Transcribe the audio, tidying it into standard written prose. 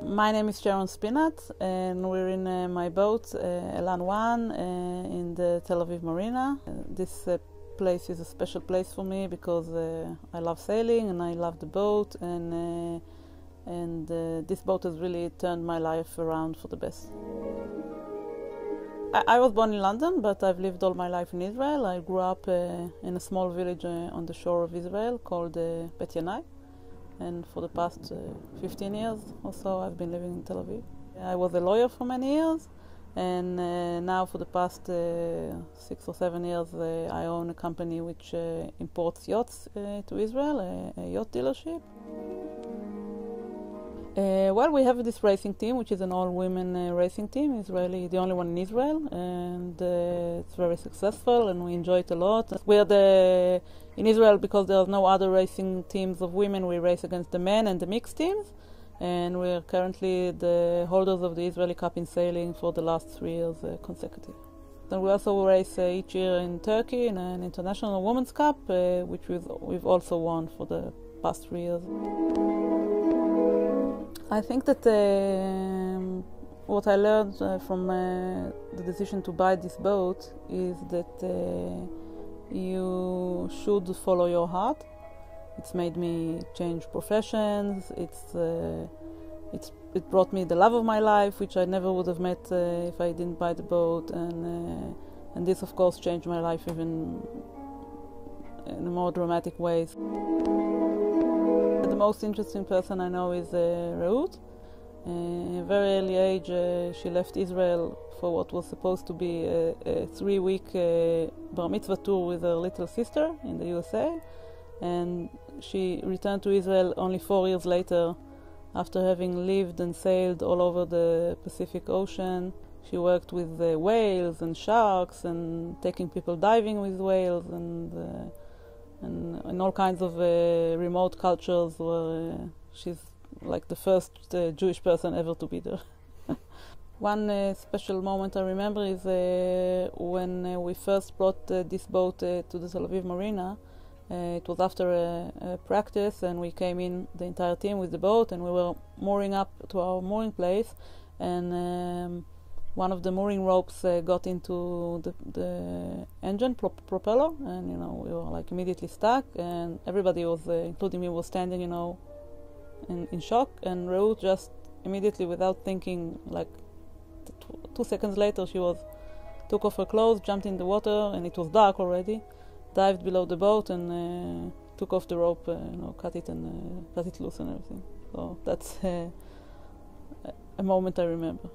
My name is Sharon Spinat, and we're in my boat, Elan 1, in the Tel Aviv Marina. This place is a special place for me because I love sailing and I love the boat, and this boat has really turned my life around for the best. I was born in London, but I've lived all my life in Israel. I grew up in a small village on the shore of Israel called Bet Yanai. And for the past 15 years or so, I've been living in Tel Aviv. I was a lawyer for many years, and now for the past 6 or 7 years, I own a company which imports yachts to Israel, a yacht dealership. Well, we have this racing team, which is an all-women racing team, Israeli, the only one in Israel, and it's very successful, and we enjoy it a lot. We're in Israel, because there are no other racing teams of women, we race against the men and the mixed teams, and we're currently the holders of the Israeli Cup in sailing for the last 3 years consecutive. Then we also race each year in Turkey in an international women's cup, which we've also won for the past 3 years. I think that what I learned from the decision to buy this boat is that you should follow your heart. It's made me change professions. It brought me the love of my life, which I never would have met if I didn't buy the boat, and this of course changed my life even in more dramatic ways. The most interesting person I know is Reuth. At a very early age, she left Israel for what was supposed to be a 3-week bar mitzvah tour with her little sister in the USA, and she returned to Israel only 4 years later, after having lived and sailed all over the Pacific Ocean. She worked with whales and sharks and taking people diving with whales and in all kinds of remote cultures where she's like the first Jewish person ever to be there. One special moment I remember is when we first brought this boat to the Tel Aviv Marina. It was after a practice, and we came in, the entire team, with the boat, and we were mooring up to our mooring place, and one of the mooring ropes got into the engine propeller, and we were like immediately stuck, and everybody was, including me, was standing, in shock. And Reuth just immediately, without thinking, like 2 seconds later, she took off her clothes, jumped in the water, and it was dark already, dived below the boat, and took off the rope, cut it loose and everything. So that's a moment I remember.